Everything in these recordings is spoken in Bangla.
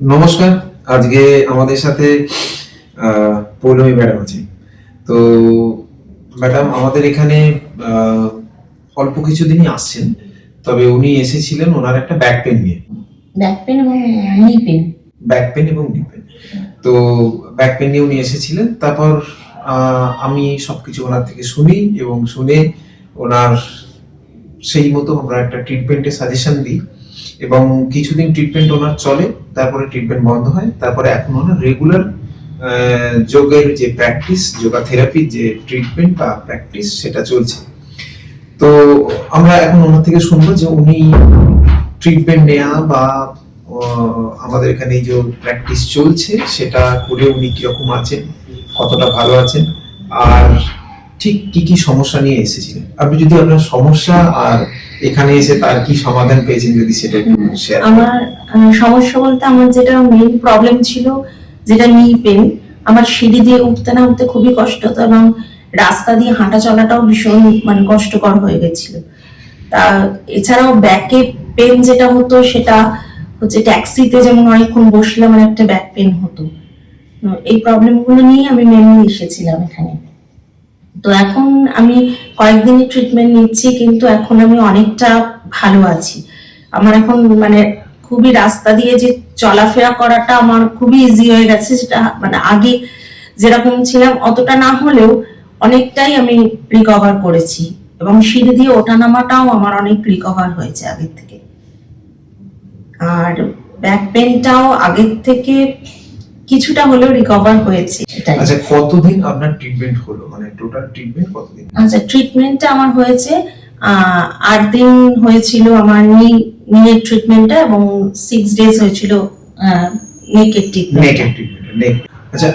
নমস্কার। আজকে আমাদের সাথে পৌলমী ম্যাডাম আছে। তো ম্যাডাম আমাদের এখানে আহ, অল্প কিছুদিনই আসছেন, তবে উনি এসেছিলেন ওনার একটা ব্যাক পেন নিয়ে। ব্যাক পেন এবং নি পেন। ব্যাক পেন এবং নি পেন। তো ব্যাক পেন নিয়ে উনি এসেছিলেন। তারপর আমি সবকিছু ওনার থেকে শুনি এবং শুনে ওনার সেই মতো আমরা একটা ট্রিটমেন্টের সাজেশন দিই এবং কিছুদিন ট্রিটমেন্ট ওনার চলে, তারপরে ট্রিটমেন্ট বন্ধ হয়। তারপরে এখন ওনার রেগুলার যোগের যে প্র্যাকটিস, যোগা থেরাপির যে ট্রিটমেন্ট বা প্র্যাকটিস সেটা চলছে। তো আমরা এখন ওনার থেকে শুনবো যে উনি ট্রিটমেন্ট নেওয়া বা আমাদের এখানে এই যে প্র্যাকটিস চলছে সেটা করে উনি কিরকম আছেন, কতটা ভালো আছেন, আর ঠিক কি কি সমস্যা নিয়ে এসেছিলেন। আপনি যদি আপনার সমস্যা আর এখানে এসে তার কি সমাধান পেয়েছেন যদি সেটা একটু শেয়ার করেন। আমার সমস্যা বলতে আমার যেটা মেইন প্রবলেম ছিল, যেটা নি পেন। আমার সিঁড়ি দিয়ে উঠতে না উঠতে খুবই কষ্ট হতো এবং রাস্তা দিয়ে হাঁটা চলাটাও ভীষণ কষ্টকর হয়ে গেছিল। তা এছাড়াও ব্যাকে পেন যেটা হতো সেটা হচ্ছে ট্যাক্সিতে যেমন অনেকক্ষণ বসলে আমার একটা ব্যাক পেন হতো। এই প্রবলেমগুলো নিয়ে আমি মেনলি এসেছিলাম এখানে। তো এখন আমি কয়েকদিনই ট্রিটমেন্ট নিচ্ছি, কিন্তু এখন আমি অনেকটা ভালো আছি। আমার এখন খুবই রাস্তা দিয়ে যে চলাফেরা করাটা আমার খুবই ইজি হয়ে গেছে, যেটা আগে যেরকম ছিলাম অতটা না হলেও অনেকটাই আমি রিকভার করেছি এবং সিঁড়ি দিয়ে ওঠা নামাটাও আমার অনেক রিকভার হয়েছে আগের থেকে। আর ব্যাক পেনটাও আগের থেকে কিছুটা হলেও রিকভার হয়েছে। আচ্ছা, কতদিন আপনার ট্রিটমেন্ট হলো, মানে টোটাল ট্রিটমেন্ট কতদিন? আচ্ছা, ট্রিটমেন্টটা আমার হয়েছে 8 দিন হয়েছিল আমার নিয়ের ট্রিটমেন্টটা, এবং 6 ডেজ হয়েছিল নেকের ট্রিটমেন্ট। আচ্ছা,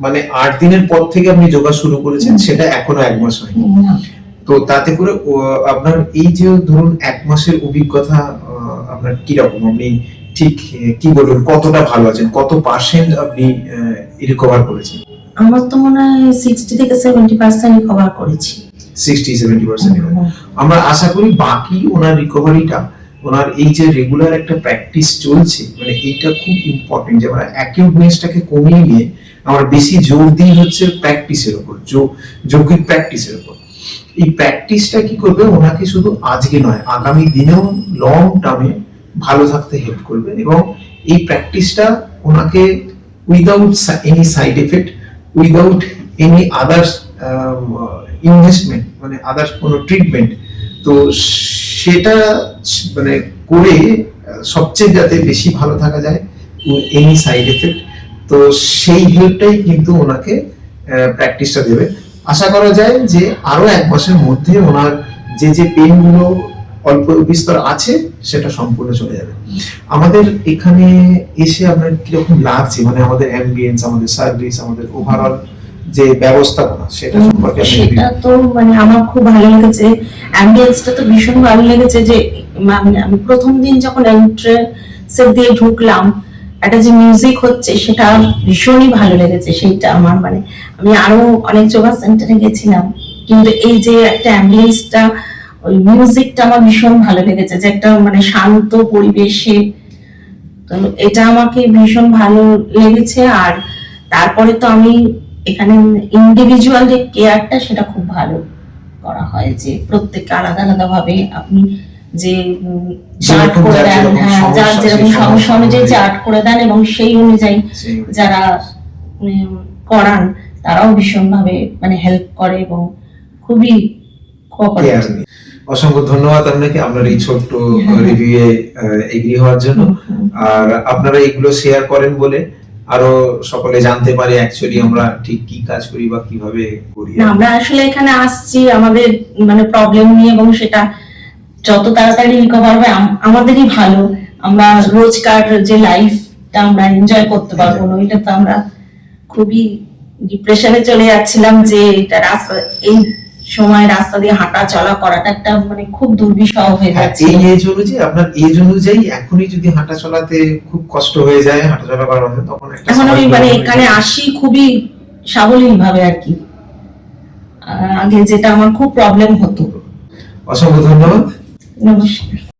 মানে 8 দিনের পর থেকে আপনি যোগা শুরু করেছেন, সেটা এখনো 1 মাস হয়নি। তো তাতে করে আপনার এই যে ধরুন 1 মাসের অভিজ্ঞতা আপনার কি রকম, আপনি ঠিক কি বলবেন, কতটা ভালো আছেন, কত পার্সেন্ট আপনি রিকভার করেছেন? আমার তো মনে হয় 60 থেকে 70% রিকভার করেছি। 60-70% আমরা আশা করি বাকি ওনার রিকভারিটা, ওনার এই যে রেগুলার একটা প্র্যাকটিস চলছে, মানে এইটা খুব ইম্পর্টেন্ট যে আমরা অ্যাকিউটনেসটাকে কমিয়ে নিয়ে আমরা বেশি জোর দিই হচ্ছে প্র্যাকটিসের উপর, যৌগিক প্র্যাকটিসের উপর। এই প্র্যাকটিসটা কি করবে, ওনাকে শুধু আজকে নয় আগামী দিনেও লং টার্মে ভালো থাকতে হেল্প করবে। এবং এই প্র্যাকটিসটা ওনাকে without any side effect, without any others investment, মানে আদার্স কোনো ট্রিটমেন্ট, তো সেটা করে সবচেয়ে যাতে বেশি ভালো থাকা যায়, এনি সাইড এফেক্ট, তো সেই হেল্পটাই কিন্তু ওনাকে প্র্যাকটিসটা দেবে। আশা করা যায় যে আরো 1 মাসের মধ্যে ওনার যে যে পেন গুলো অল্প বিস্তর আছে সেটা সম্পূর্ণ চলে যাবে। আমাদের এখানে এসে আপনার কিরকম লাগছে, মানে আমাদের অ্যাম্বিয়েন্স, আমাদের সার্ভিস, আমাদের ওভারঅল যে ব্যবস্থাপনা সেটা সম্পর্কে? সেটা তো আমার খুব ভালো লেগেছে, অ্যাম্বিয়েন্সটা তো ভীষণ ভালো লেগেছে। যে আমি প্রথম দিন যখন এন্ট্রেন্স দিয়ে ঢুকলাম, একটা যে মিউজিক হচ্ছে সেটা ভীষণই ভালো লেগেছে। সেইটা আমার আমি আরো অনেক যোগা সেন্টারে গেছিলাম, কিন্তু এই যে একটা অ্যাম্বিয়েন্সটা, ওই মিউজিকটা আমার ভীষণ ভালো লেগেছে, যে একটা শান্ত পরিবেশে। তো এটা আমাকে ভীষণ ভালো লেগেছে। আর তারপরে তো আমি এখানে ইন্ডিভিজুয়াল যে কেয়ারটা সেটা খুব ভালো করা হয়, যে প্রত্যেককে আলাদা আলাদা ভাবে আপনি যে চার্ট করে দেন, যার যেরকম সমস্যা অনুযায়ী চার্ট করে দেন, এবং সেই অনুযায়ী যারা করান তারাও ভীষণ ভাবে হেল্প করে এবং খুবই কোঅপারেটিভ। অসংখ্য ধন্যবাদ আপনাকে আপনার এই ছোট্ট রিভিউয়ে এগ্রি হওয়ার জন্য। আর আপনারা এগুলো শেয়ার করেন বলে আরো সকলে জানতে পারে অ্যাকচুয়ালি আমরা ঠিক কি কাজ করি বা কিভাবে করি। আমরা আসলে এখানে আসছি আমাদের প্রবলেম নিয়ে, এবং সেটা যত তাড়াতাড়ি রিকভার হবে আমাদেরই ভালো। আমরা রোজকার যে লাইফটা আমরা এনজয় করতে পারবো না, এটা তো আমরা খুবই ডিপ্রেশনে চলে যাচ্ছিলাম, যে এটা রাস্তা, এই সময় রাস্তা দিয়ে হাঁটা চলা করাটা একটা খুব দুর্বিষহ হয়ে যাচ্ছে। এই এজ অনুযায়ী, আপনার এজ অনুযায়ী এখনই যদি হাঁটা চলাতে খুব কষ্ট হয়ে যায়, হাঁটা চলা করার মধ্যে, তখন একটা এখন আমি এখানে আসি খুবই সাবলীল ভাবে আর কি। আগে যেটা আমার খুব প্রবলেম হতো। অসংখ্য ধন্যবাদ। নমস্কার।